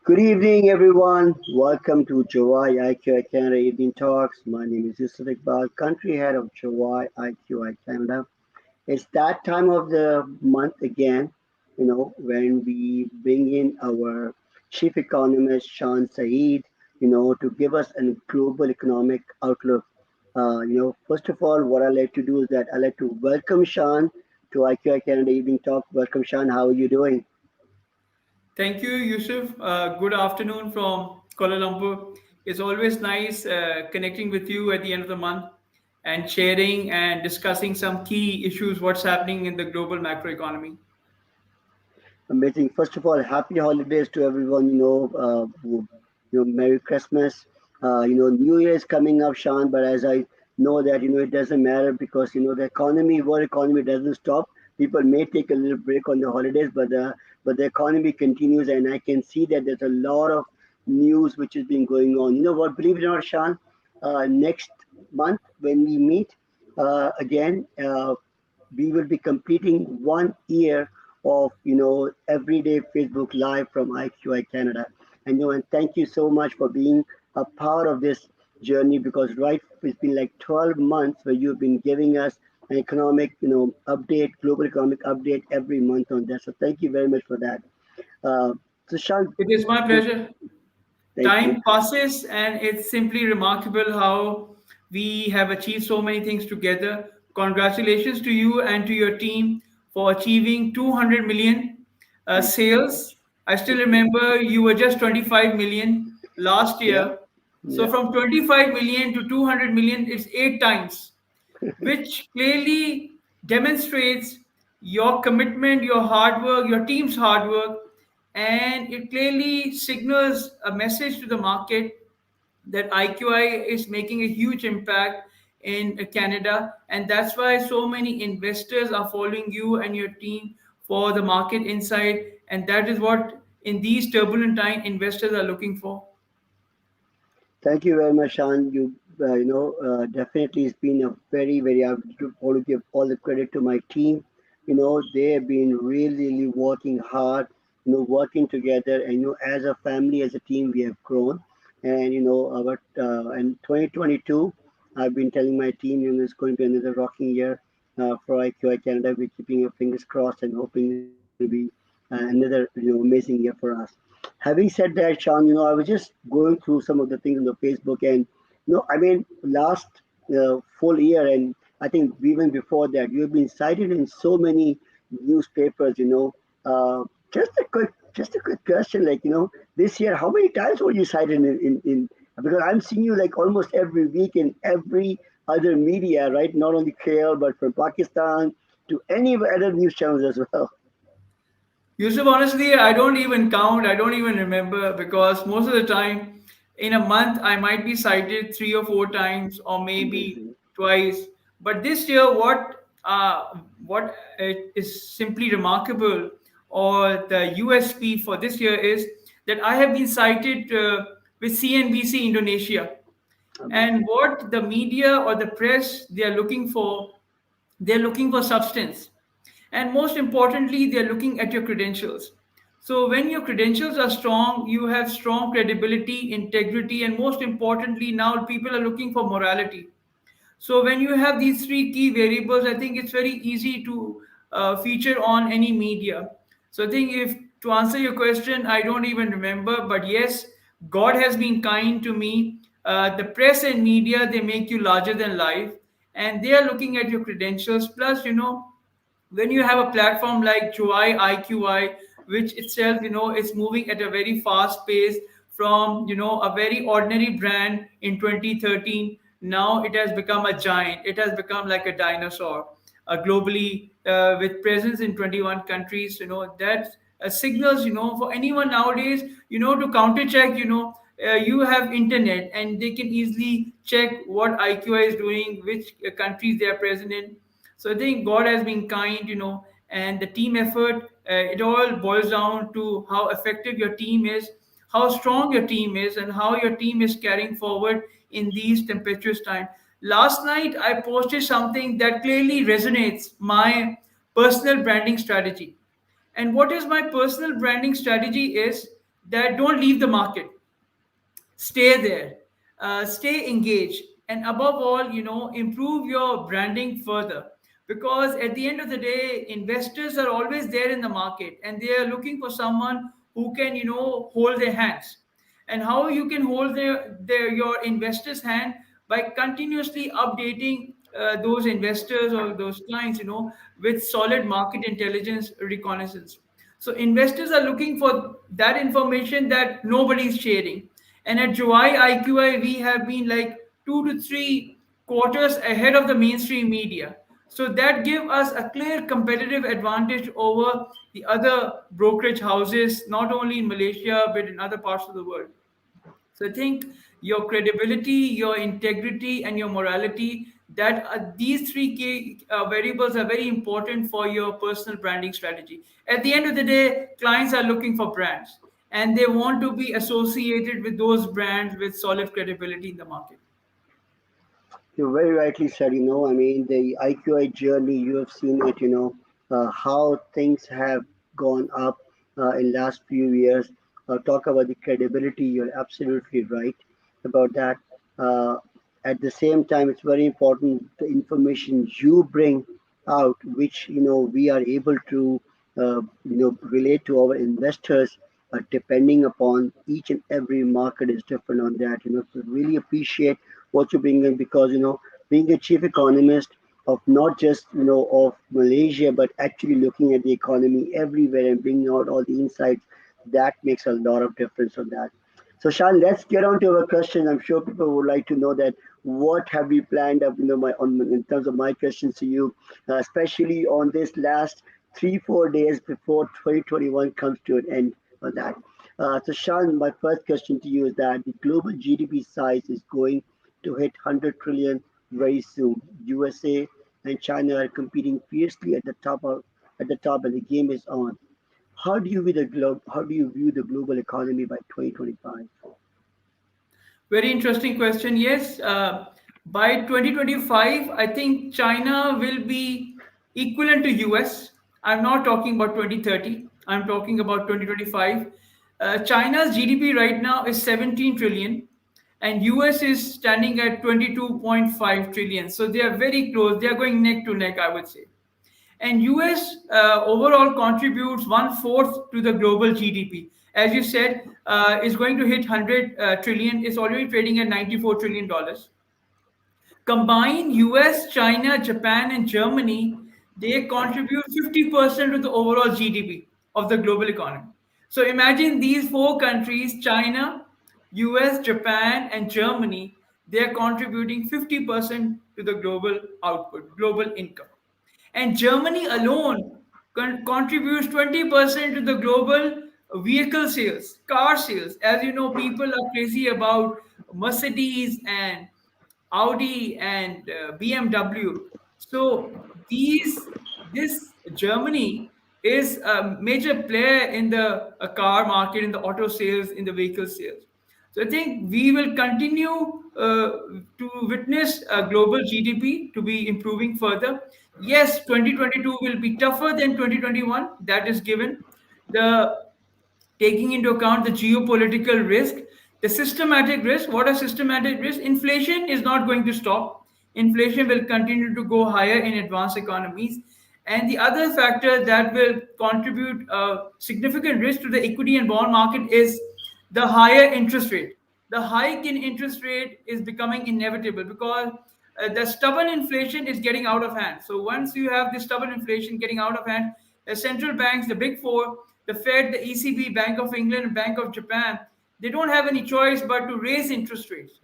Good evening, everyone. Welcome to Juwai IQI Canada Evening Talks. My name is Yousaf Iqbal, country head of Juwai IQI Canada. It's that time of the month again, when we bring in our chief economist, Shan Saeed, to give us a global economic outlook. First of all, what I like to do is that I like to welcome Shan to IQI Canada Evening Talk. Welcome, Shan. How are you doing? Thank you, Yusuf. Good afternoon from Kuala Lumpur. It's always nice connecting with you at the end of the month and sharing and discussing some key issues, what's happening in the global macroeconomy. Amazing. First of all, happy holidays to everyone. Merry Christmas. New Year is coming up, Sean. But as I know that it doesn't matter because the economy, world economy doesn't stop. People may take a little break on the holidays, but the economy continues, and I can see that there's a lot of news which has been going on. You know what? Believe it or not, Sean, next month when we meet again. We will be completing 1 year of everyday Facebook Live from IQI Canada. And thank you so much for being a part of this journey because right it's been like 12 months where you've been giving us an economic update, global economic update every month on that. So thank you very much for that. Uh, so Sean, It is my pleasure. thank you. Time passes, and it's simply remarkable how we have achieved so many things together. Congratulations to you and to your team for achieving 200 million Thank you so sales. much. I still Thank you. remember you were just 25 million last Yeah, year. So yeah. from 25 million to 200 million, it's 8 times, which clearly demonstrates your commitment, your hard work, your team's hard work, and it clearly signals a message to the market that IQI is making a huge impact in Canada, and that's why so many investors are following you and your team for the market insight, and that is what in these turbulent times investors are looking for. Thank you very much, Sean. Definitely it's been a very, I want to give all the credit to my team. They have been really working hard, working together. And, as a family, as a team, we have grown. And, and 2022, I've been telling my team, it's going to be another rocking year for IQI Canada. We're keeping our fingers crossed and hoping it's going to be another, amazing year for us. Having said that, Sean, I was just going through some of the things on the Facebook, and I mean, last full year, and I think even before that, you've been cited in so many newspapers. Just a quick question, like this year, how many times were you cited in because I'm seeing you like almost every week in every other media, right? Not only KL, but from Pakistan to any other news channels as well. Yusuf, honestly, I don't even count. I don't even remember because most of the time in a month I might be cited 3 or 4 times or maybe Amazing. twice. But this year, what it is simply remarkable, or the USP for this year is that I have been cited with CNBC Indonesia, and Amazing. what the media or the press they are looking for, they're looking for substance, and most importantly they're looking at your credentials. So when your credentials are strong, you have strong credibility, integrity, and most importantly now people are looking for morality. So when you have these three key variables, I think it's very easy to feature on any media. So I think, if to answer your question, I don't even remember, but yes, God has been kind to me. The press and media, they make you larger than life, and they are looking at your credentials. Plus, when you have a platform like Juwai IQI, which itself, is moving at a very fast pace from, a very ordinary brand in 2013. Now it has become a giant. It has become like a dinosaur, globally, with presence in 21 countries. That signals, for anyone nowadays, to counter check, you have internet and they can easily check what IQI is doing, which countries they are present in. So I think God has been kind, and the team effort, it all boils down to how effective your team is, how strong your team is, and how your team is carrying forward in these tempestuous times. Last night, I posted something that clearly resonates my personal branding strategy. And what is my personal branding strategy is that don't leave the market, stay there, stay engaged, and above all, improve your branding further. Because at the end of the day, investors are always there in the market, and they are looking for someone who can, hold their hands. And how you can hold your investors' hand? By continuously updating those investors or those clients, with solid market intelligence reconnaissance. So investors are looking for that information that nobody is sharing. And at Juwai IQI, we have been like 2 to 3 quarters ahead of the mainstream media. So that give us a clear competitive advantage over the other brokerage houses, not only in Malaysia but in other parts of the world. So I think your credibility, your integrity, and your morality, that these three key variables are very important for your personal branding strategy. At the end of the day, clients are looking for brands, and they want to be associated with those brands with solid credibility in the market. You very rightly said, I mean, the IQI journey, you have seen it, how things have gone up in last few years. Talk about the credibility, you're absolutely right about that. Uh, at the same time, it's very important the information you bring out, which, we are able to, relate to our investors, depending upon each and every market is different on that, so really appreciate what you bring in because being a chief economist of not just of Malaysia but actually looking at the economy everywhere and bringing out all the insights, that makes a lot of difference on that. So Shan, let's get on to our question. I'm sure people would like to know that what have we planned up, my on in terms of my questions to you, especially on this last 3 4 days before 2021 comes to an end on that. So Shan, my first question to you is that the global GDP size is going to hit 100 trillion very soon. USA and China are competing fiercely at the top, and the game is on. How do you view the globe? How do you view the global economy by 2025? Very interesting question. Yes, by 2025, I think China will be equivalent to US. I'm not talking about 2030. I'm talking about 2025. China's GDP right now is 17 trillion, and US is standing at 22.5 trillion. So they are very close. They are going neck to neck, I would say. And US overall contributes one fourth to the global GDP. As you said, is going to hit 100 trillion. It's already trading at $94 trillion. Combined, US, China, Japan, and Germany, they contribute 50% to the overall GDP of the global economy. So imagine these four countries, China, US, Japan, and Germany, they are contributing 50% to the global output, global income. And Germany alone contributes 20% to the global vehicle sales, car sales. As you know, people are crazy about Mercedes and Audi and BMW. So this Germany is a major player in the car market, in the auto sales, in the vehicle sales. So I think we will continue to witness global GDP to be improving further. Yes, 2022 will be tougher than 2021. That is given. The taking into account the geopolitical risk, the systematic risk. What are systematic risks? Inflation is not going to stop. Inflation will continue to go higher in advanced economies. And the other factor that will contribute significant risk to the equity and bond market is the higher interest rate. The hike in interest rate is becoming inevitable because the stubborn inflation is getting out of hand. So once you have this stubborn inflation getting out of hand, the central banks, the big four, the Fed, the ECB, Bank of England, and Bank of Japan, they don't have any choice but to raise interest rates.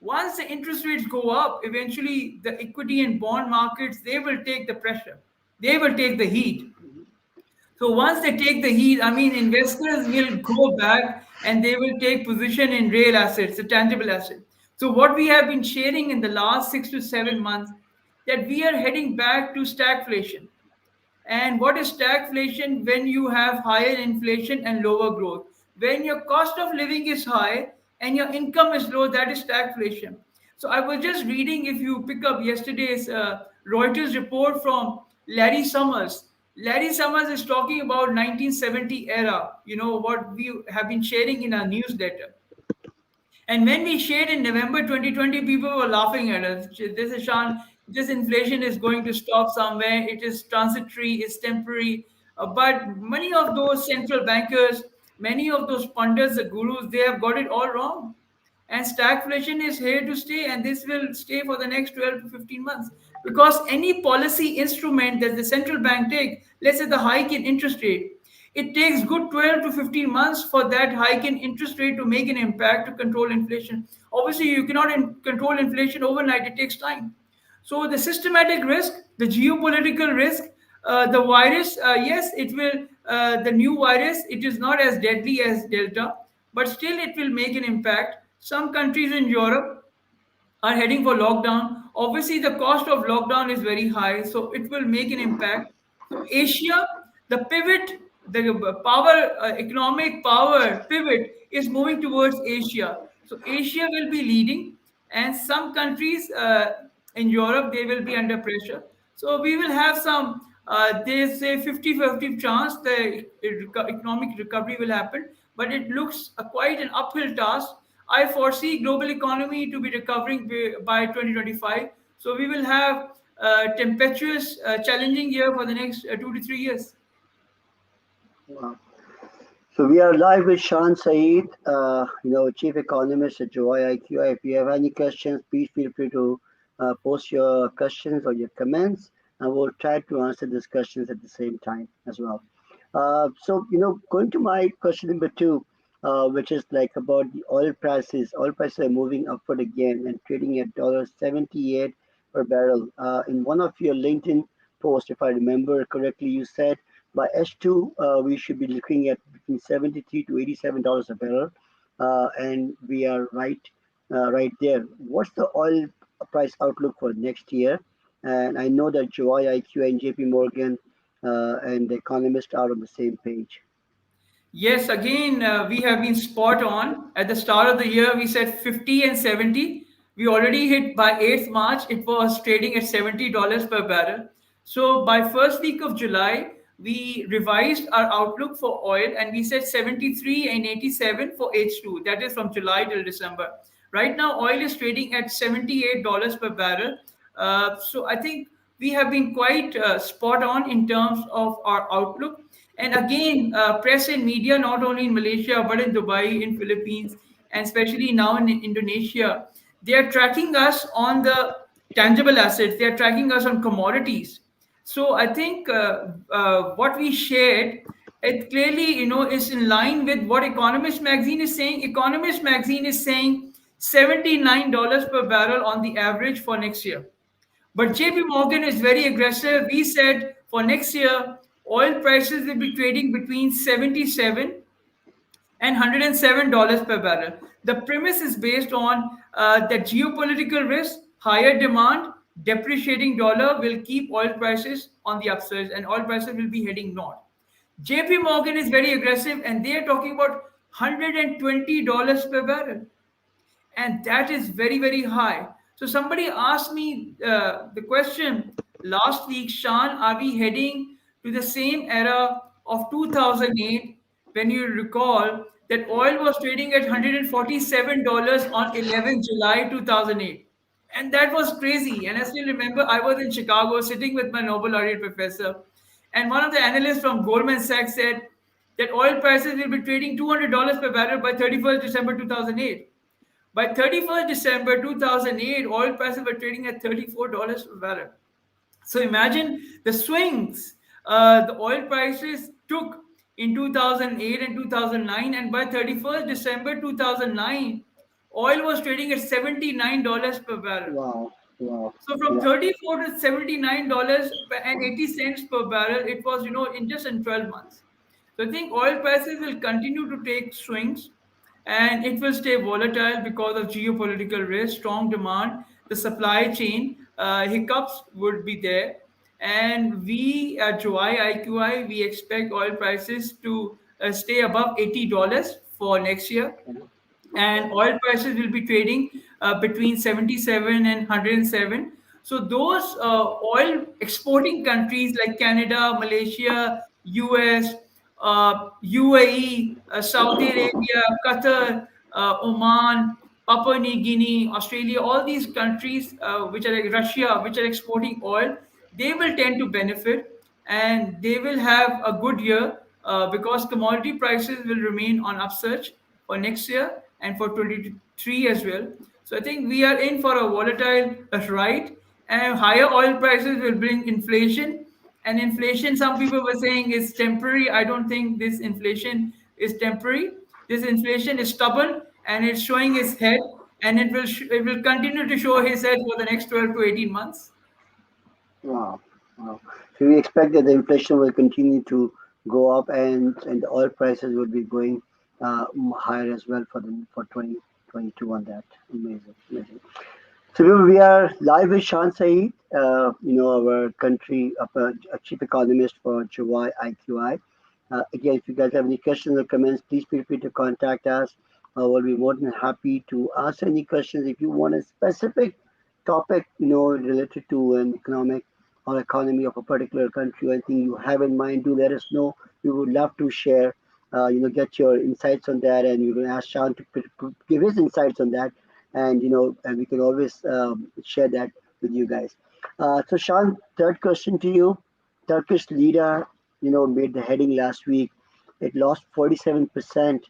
Once the interest rates go up, eventually the equity and bond markets, they will take the pressure. They will take the heat. So once they take the heat, I mean, investors will go back and they will take position in real assets, the tangible asset. So what we have been sharing in the last 6 to 7 months, that we are heading back to stagflation. And what is stagflation? When you have higher inflation and lower growth. When your cost of living is high and your income is low, that is stagflation. So I was just reading, if you pick up yesterday's Reuters report from Larry Summers, Larry Summers is talking about 1970 era, what we have been sharing in our newsletter. And when we shared in November 2020, people were laughing at us. This is Shan, this inflation is going to stop somewhere. It is transitory, it's temporary. But many of those central bankers, many of those pundits, the gurus, they have got it all wrong. And stagflation is here to stay, and this will stay for the next 12 to 15 months. Because any policy instrument that the central bank take, let's say the hike in interest rate, it takes good 12 to 15 months for that hike in interest rate to make an impact to control inflation. Obviously, you cannot control inflation overnight, it takes time. So the systematic risk, the geopolitical risk, the virus, yes, it will, the new virus, it is not as deadly as Delta, but still it will make an impact. Some countries in Europe are heading for lockdown. Obviously, the cost of lockdown is very high, so it will make an impact. So, Asia, the pivot, the power, economic power pivot is moving towards Asia. So, Asia will be leading, and some countries in Europe they will be under pressure. So, we will have some. They say 50-50 chance the economic recovery will happen, but it looks quite an uphill task. I foresee global economy to be recovering by 2025. So we will have tempestuous, challenging year for the next 2 to 3 years. Wow. So we are live with Shan Saeed, Chief Economist at Juwai IQI. If you have any questions, please feel free to post your questions or your comments, and we'll try to answer these questions at the same time as well. Going to my question number two, which is like about the oil prices. Oil prices are moving upward again and trading at $78 per barrel. In one of your LinkedIn posts, if I remember correctly, you said by S2, we should be looking at between 73 to $87 a barrel, and we are right there. What's the oil price outlook for next year? And I know that Joy IQ and JP Morgan and the Economist are on the same page. Yes, again, we have been spot on. At the start of the year, we said 50 and 70. We already hit by 8th March, it was trading at $70 per barrel. So by first week of July, we revised our outlook for oil and we said 73 and 87 for H2. That is from July till December. Right now, oil is trading at $78 per barrel. So I think we have been quite spot on in terms of our outlook. And again, press and media, not only in Malaysia, but in Dubai, in Philippines, and especially now in Indonesia, they are tracking us on the tangible assets. They are tracking us on commodities. So I think what we shared, it clearly, is in line with what Economist magazine is saying. Economist magazine is saying $79 per barrel on the average for next year. But JP Morgan is very aggressive. We said for next year, oil prices will be trading between 77 and $107 per barrel. The premise is based on that geopolitical risk, higher demand, depreciating dollar will keep oil prices on the upsurge and oil prices will be heading north. JP Morgan is very aggressive and they are talking about $120 per barrel, and that is very very high. So somebody asked me the question last week, Shan, are we heading to the same era of 2008, when you recall that oil was trading at $147 on 11 July 2008? And that was crazy. And I still remember I was in Chicago sitting with my Nobel laureate professor, and one of the analysts from Goldman Sachs said that oil prices will be trading $200 per barrel by 31st December 2008. By 31st December 2008, oil prices were trading at $34 per barrel. So imagine the swings the oil prices took in 2008 and 2009, and by 31st December 2009, oil was trading at $79 per barrel. Wow, wow, So from yeah. 34 to $79 and 80 cents per barrel, it was, in just in 12 months. So I think oil prices will continue to take swings and it will stay volatile because of geopolitical risk, strong demand, the supply chain hiccups would be there. And we at Juwai IQI, we expect oil prices to stay above $80 for next year, Okay, and okay. oil prices will be trading between 77 and 107. So those oil exporting countries like Canada, Malaysia, US, UAE, Saudi Arabia, Qatar, Oman, Papua New Guinea, Australia, all these countries which are like Russia, which are exporting oil, they will tend to benefit and they will have a good year because commodity prices will remain on upsurge for next year and for 23 as well. So I think we are in for a volatile ride, and higher oil prices will bring inflation. And inflation, some people were saying, is temporary. I don't think this inflation is temporary. This inflation is stubborn and it's showing its head, and it will continue to show his head for the next 12 to 18 months. Wow. Wow. So we expect that the inflation will continue to go up, and the oil prices will be going higher as well for 2022 on that. Amazing, amazing. So we are live with Shan Saeed, our country chief economist for Juwai IQI. Again, if you guys have any questions or comments, please feel free to contact us. We'll be more than happy to answer any questions. If you want a specific topic, related to an economic or economy of a particular country, or anything you have in mind, do let us know. We would love to share, get your insights on that, and we're going to ask Sean to give his insights on that, and we can always share that with you guys. So, Sean, third question to you: Turkish lira, made the heading last week. It lost 47%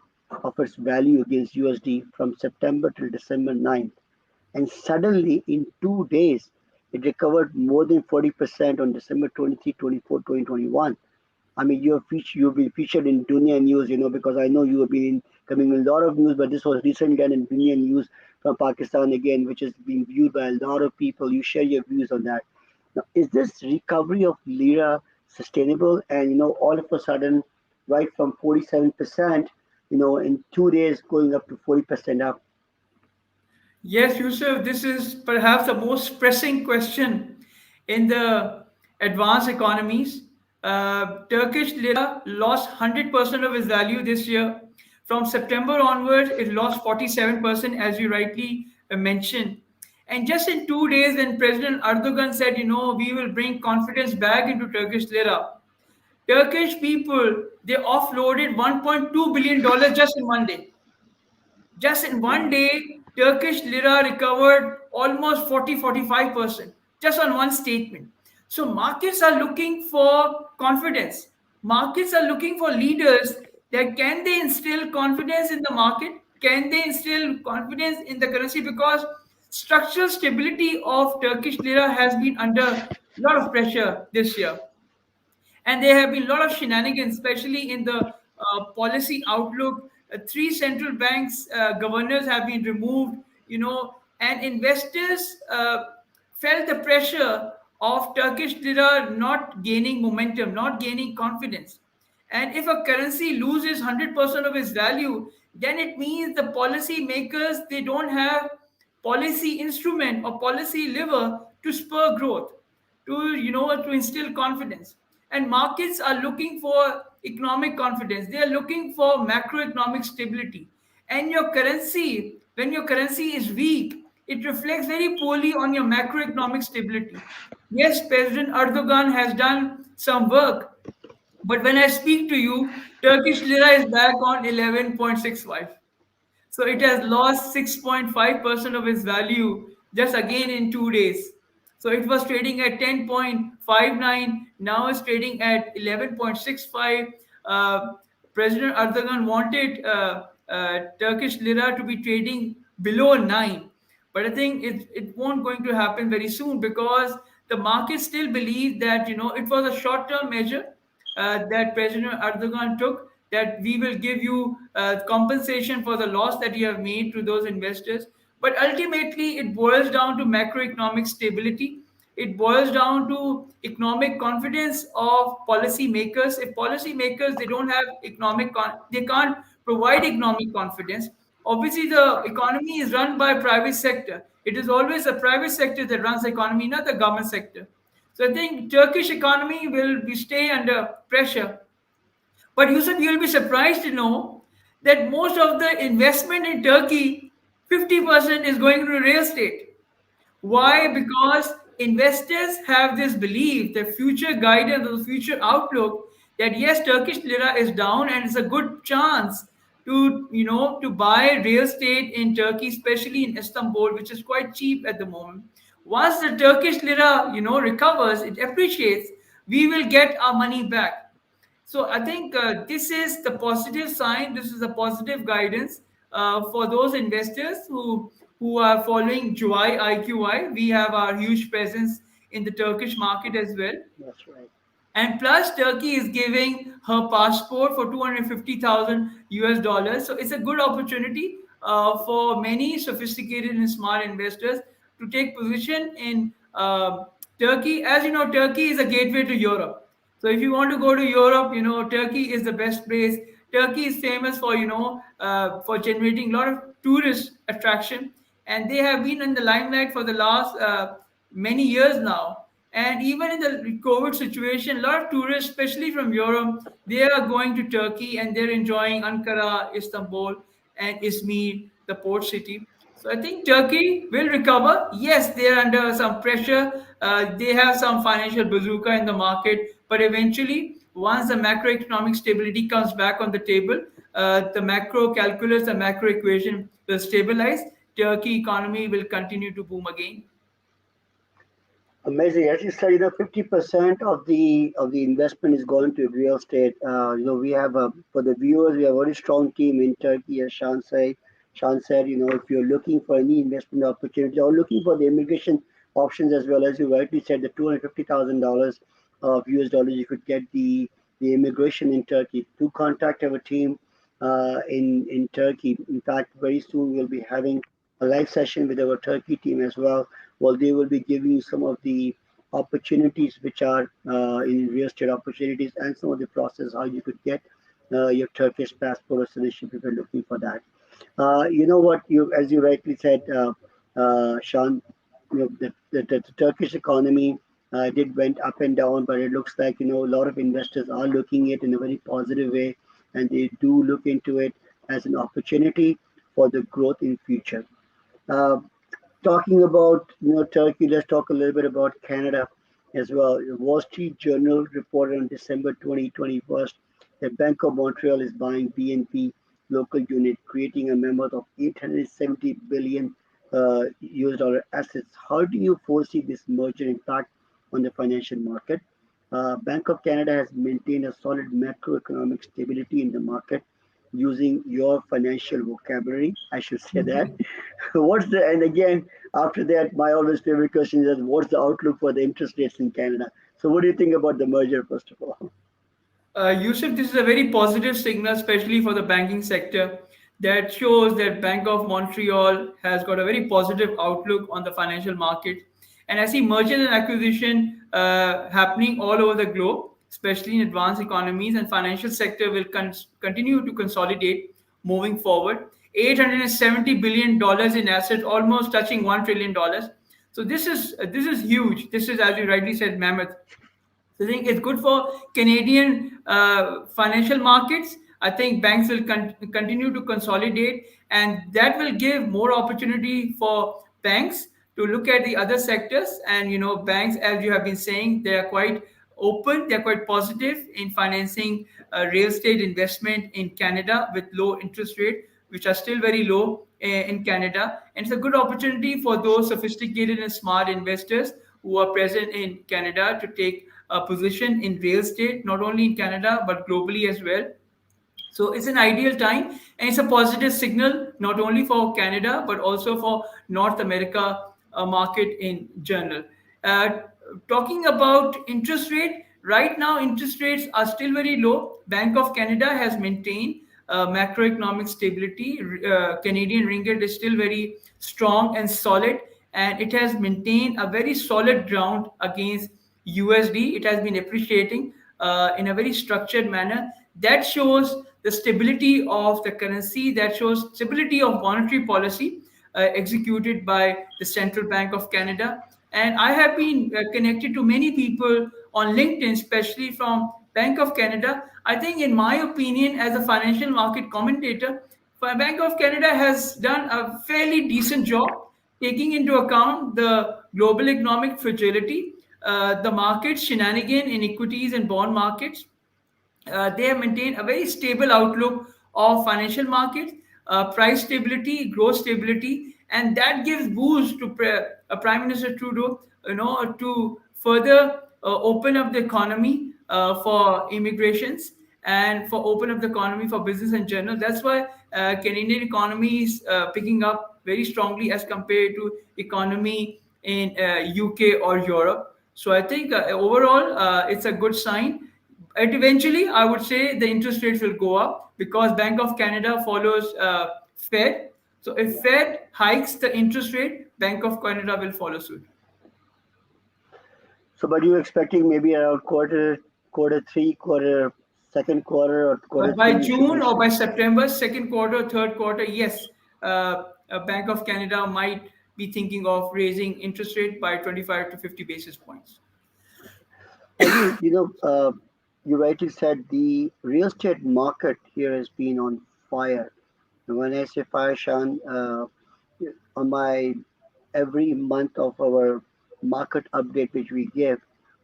of its value against USD from September till December 9th, and suddenly in 2 days it recovered more than 40% on December 23, 24, 2021. I mean, you've been featured in Dunia News, because I know you have been coming in a lot of news, but this was recently done in Dunia News from Pakistan again, which is being viewed by a lot of people. You share your views on that. Now, is this recovery of lira sustainable? And all of a sudden, right from 47%, in 2 days going up to 40% up. Yes, Yusuf, this is perhaps the most pressing question in the advanced economies. Turkish lira lost 100% of its value this year. From September onwards, it lost 47%, as you rightly mentioned. And just in 2 days, when President Erdogan said, we will bring confidence back into Turkish lira, Turkish people, they offloaded $1.2 billion just in one day. Just in one Wow. day, Turkish lira recovered almost 40-45% just on one statement. So markets are looking for confidence. Markets are looking for leaders that can they instill confidence in the market? Can they instill confidence in the currency? Because structural stability of Turkish lira has been under a lot of pressure this year, and there have been a lot of shenanigans, especially in the policy outlook. Three central banks governors have been removed, and investors felt the pressure of Turkish lira not gaining momentum, not gaining confidence. And if a currency loses 100% of its value, then it means the policy makers, they don't have policy instrument or policy lever to spur growth, to instill confidence. And markets are looking for economic confidence, they are looking for macroeconomic stability. And your currency, when your currency is weak, it reflects very poorly on your macroeconomic stability. Yes, President Erdogan has done some work, but when I speak to you, Turkish lira is back on 11.65. So it has lost 6.5% of its value just again in 2 days. So it was trading at 10.59, now it's trading at 11.65. Uh, President Erdogan wanted Turkish lira to be trading below 9. But I think it won't going to happen very soon because the market still believe that it was a short-term measure that President Erdogan took, that we will give you compensation for the loss that you have made to those investors. But ultimately, it boils down to macroeconomic stability. It boils down to economic confidence of policy makers. If policy makers they don't have they can't provide economic confidence. Obviously, the economy is run by private sector. It is always the private sector that runs the economy, not the government sector. So I think Turkish economy will be stay under pressure. But Yusuf, you'll be surprised to know that most of the investment in Turkey, 50% is going to real estate. Why? Wow. Because investors have this belief, the future guidance, the future outlook, that yes, Turkish lira is down and it's a good chance to to buy real estate in Turkey, especially in Istanbul, which is quite cheap at the moment. Once the Turkish lira recovers, it appreciates, we will get our money back. So I think this is the positive sign. This is a positive guidance for those investors who are following Juwai IQI. We have our huge presence in the Turkish market as well. That's right. And plus, Turkey is giving her passport for 250,000 US dollars. So it's a good opportunity for many sophisticated and smart investors to take position in Turkey. As you know, Turkey is a gateway to Europe. So if you want to go to Europe, Turkey is the best place. Turkey is famous for for generating a lot of tourist attraction, and they have been in the limelight for the last many years now. And even in the COVID situation, a lot of tourists, especially from Europe, they are going to Turkey and they're enjoying Ankara, Istanbul, and Izmir, the port city. So I think Turkey will recover. Yes, they're under some pressure. They have some financial bazooka in the market, but eventually, once the macroeconomic stability comes back on the table, the macro calculus, the macro equation will stabilize. Turkey economy will continue to boom again. Amazing. As you said, 50% of the investment is going to real estate. We have for the viewers, we have a very strong team in Turkey, as Shan said. Shan said, if you're looking for any investment opportunity or looking for the immigration options as well, as you rightly said, the $250,000 of US dollars, you could get the immigration in Turkey. Do contact our team in Turkey. In fact, very soon we'll be having a live session with our Turkey team as well. Well, they will be giving you some of the opportunities which are in real estate opportunities and some of the process how you could get your Turkish passport or citizenship if you're looking for that. You know what? You, as you rightly said, Sean, the Turkish economy did went up and down, but it looks like a lot of investors are looking it in a very positive way, and they do look into it as an opportunity for the growth in future. Uh, Talking about Turkey, let's talk a little bit about Canada as well. The Wall Street Journal reported on December 2021 that Bank of Montreal is buying BNP local unit, creating a mammoth of 870 billion US dollar assets. How do you foresee this merger impact on the financial market? Bank of Canada has maintained a solid macroeconomic stability in the market using your financial vocabulary. I should say that. What's the and again after that, my always favorite question is what's the outlook for the interest rates in Canada? So, what do you think about the merger, first of all? Yusuf, this is a very positive signal, especially for the banking sector, that shows that Bank of Montreal has got a very positive outlook on the financial market. And I see merger and acquisition happening all over the globe, especially in advanced economies, and financial sector will continue to consolidate moving forward. $870 billion in assets, almost touching $1 trillion. So this is huge. This is, as you rightly said, mammoth. So I think it's good for Canadian financial markets. I think banks will continue to consolidate, and that will give more opportunity for banks to look at the other sectors. And banks, as you have been saying, they are quite open, they are quite positive in financing real estate investment in Canada with low interest rate, which are still very low in Canada. And it's a good opportunity for those sophisticated and smart investors who are present in Canada to take a position in real estate, not only in Canada but globally as well. So it's an ideal time, and it's a positive signal not only for Canada but also for North America market in general. Uh, Talking about interest rate, right now interest rates are still very low. Bank of Canada has maintained macroeconomic stability. Canadian ringgit is still very strong and solid, and it has maintained a very solid ground against USD. It has been appreciating in a very structured manner. That shows the stability of the currency, that shows stability of monetary policy executed by the Central Bank of Canada. And I have been connected to many people on LinkedIn, especially from Bank of Canada. I think, in my opinion, as a financial market commentator, Bank of Canada has done a fairly decent job taking into account the global economic fragility, the market shenanigan in equities and bond markets, they have maintained a very stable outlook of financial markets, price stability, growth stability, and that gives boost to Prime Minister Trudeau, to further open up the economy for immigrations and for open up the economy for business in general. That's why Canadian economy is picking up very strongly as compared to economy in UK or Europe. So I think overall it's a good sign. It eventually, I would say the interest rates will go up because Bank of Canada follows Fed. So if Yeah. Fed hikes the interest rate, Bank of Canada will follow suit. So, but you're expecting maybe around quarter three, second quarter, or quarter By three, you should June be. or by September, second quarter, third quarter, yes, Bank of Canada might be thinking of raising interest rate by 25 to 50 basis points. I think, you rightly said the real estate market here has been on fire. And when I say fire, Shan, on my every month of our market update which we give,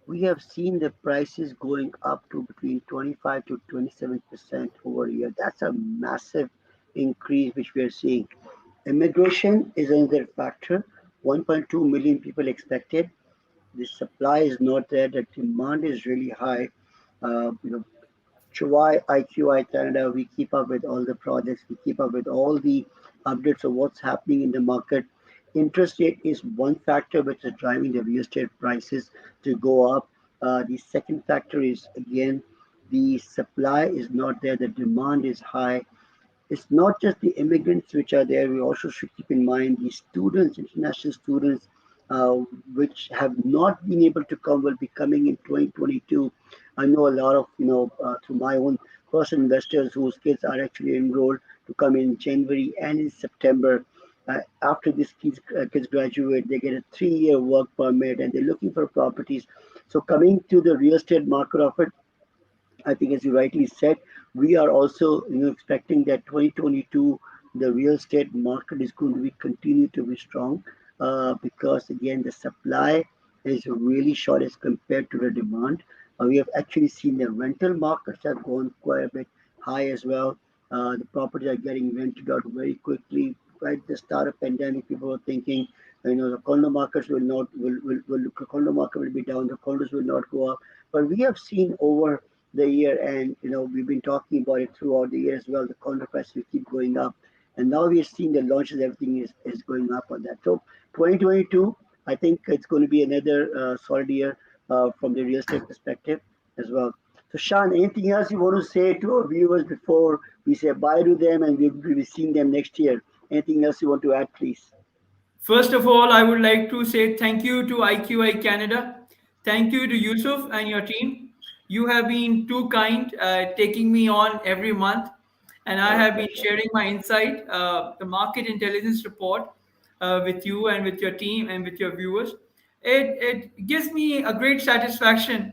we have seen the prices going up to between 25 to 27% over a year. That's a massive increase which we are seeing. Immigration is another factor. 1.2 million people expected. The supply is not there. The demand is really high. Juwai, IQI Canada, we keep up with all the projects, we keep up with all the updates of what's happening in the market. Interest rate is one factor which is driving the real estate prices to go up. The second factor is again the supply is not there, the demand is high. It's not just the immigrants which are there. We also should keep in mind the students, international students, uh, which have not been able to come, will be coming in 2022. I know a lot of, through my own personal investors whose kids are actually enrolled to come in January and in September. After these kids graduate, they get a 3-year work permit and they're looking for properties. So coming to the real estate market of it, I think, as you rightly said, we are also expecting that 2022 the real estate market is going to be continue to be strong because again the supply is really short as compared to the demand. We have actually seen the rental markets have gone quite a bit high as well. The properties are getting rented out very quickly. Right at the start of pandemic, people were thinking, the condo markets will condo market will be down, the condos will not go up. But we have seen over the year, and we've been talking about it throughout the year as well. The condo prices will keep going up, and now we are seeing the launches. Everything is going up on that. So 2022, I think it's going to be another solid year from the real estate perspective as well. So Shan, anything else you want to say to our viewers before we say bye to them and we'll be seeing them next year? Anything else you want to add, please? First of all, I would like to say thank you to IQI Canada. Thank you to Yusuf and your team. You have been too kind, taking me on every month, and I Our have been pleasure. sharing my insight, the market intelligence report, with you and with your team and with your viewers. It gives me a great satisfaction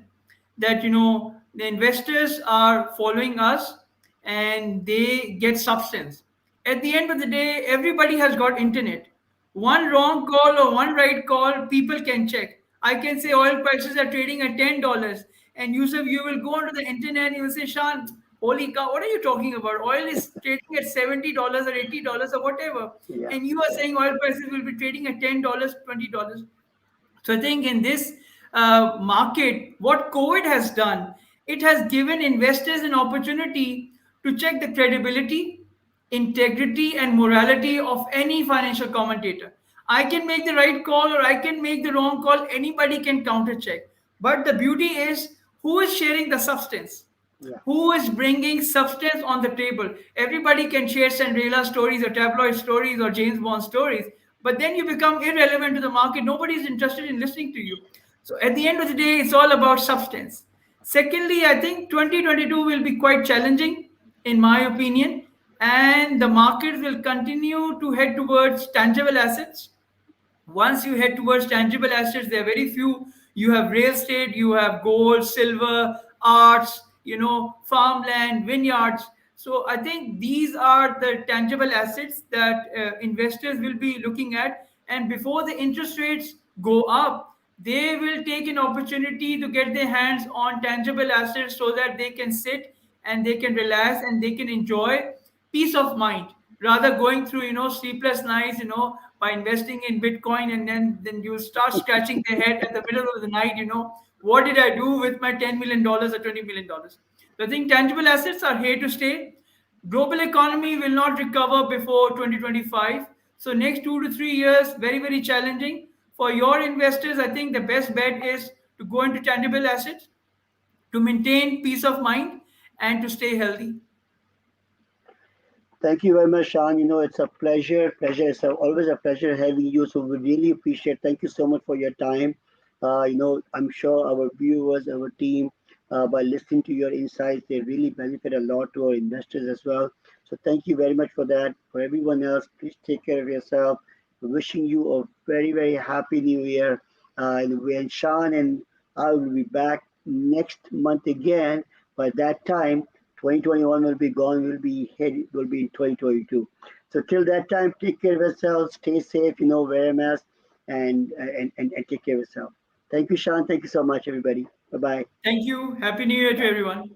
that the investors are following us and they get substance. At the end of the day, everybody has got internet. One wrong call or one right call, people can check. I can say oil prices are trading at $10, and Yusuf, you will go onto the internet and you will say, Shan, holy cow, what are you talking about? Oil is trading at $70 or $80 or whatever, Yeah, and you are yeah, saying oil prices will be trading at $10, $20. So I think in this market, what COVID has done, it has given investors an opportunity to check the credibility, integrity, and morality of any financial commentator. I can make the right call or I can make the wrong call. Anybody can counter check. But the beauty is who is sharing the substance, yeah, who is bringing substance on the table. Everybody can share Cinderella stories or tabloid stories or James Bond stories, but then you become irrelevant to the market. Nobody is interested in listening to you. So at the end of the day, it's all about substance. Secondly, I think 2022 will be quite challenging, in my opinion, and the market will continue to head towards tangible assets. Once you head towards tangible assets, there are very few. You have real estate, you have gold, silver, arts, farmland, vineyards. So I think these are the tangible assets that investors will be looking at. and before the interest rates go up, they will take an opportunity to get their hands on tangible assets so that they can sit and they can relax and they can enjoy peace of mind rather going through sleepless nights by investing in bitcoin, and then you start scratching their head at the middle of the night, what did I do with my $10 million or $20 million? So I think tangible assets are here to stay. Global economy will not recover before 2025. So next 2 to 3 years, very, very challenging. For your investors, I think the best bet is to go into tangible assets, to maintain peace of mind, and to stay healthy. Thank you very much, Sean. It's a pleasure. Always a pleasure having you. So we really appreciate. Thank you so much for your time. I'm sure our viewers, our team, by listening to your insights, they really benefit a lot to our investors as well. So thank you very much for that. For everyone else, please take care of yourself. Wishing you a very, very happy New Year. And Sean and I will be back next month again. By that time, 2021 will be gone. Will be in 2022. So till that time, take care of yourself. Stay safe. Wear a mask and take care of yourself. Thank you, Sean. Thank you so much, everybody. Bye bye. Thank you. Happy New Year to everyone.